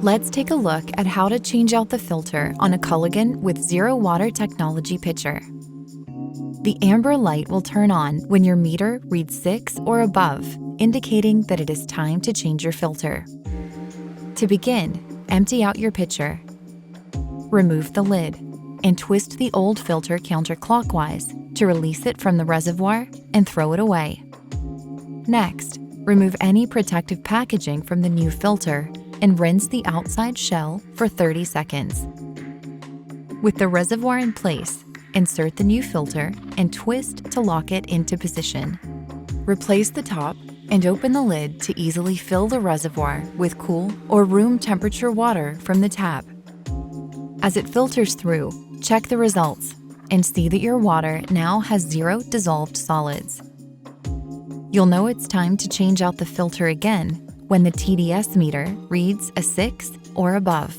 Let's take a look at how to change out the filter on a Culligan with ZeroWater Technology Pitcher. The amber light will turn on when your meter reads 6 or above, indicating that it is time to change your filter. To begin, empty out your pitcher. Remove the lid and twist the old filter counterclockwise to release it from the reservoir and throw it away. Next, remove any protective packaging from the new filter and rinse the outside shell for 30 seconds. With the reservoir in place, insert the new filter and twist to lock it into position. Replace the top and open the lid to easily fill the reservoir with cool or room temperature water from the tap. As it filters through, check the results and see that your water now has 0 dissolved solids. You'll know it's time to change out the filter again when the TDS meter reads a 6 or above.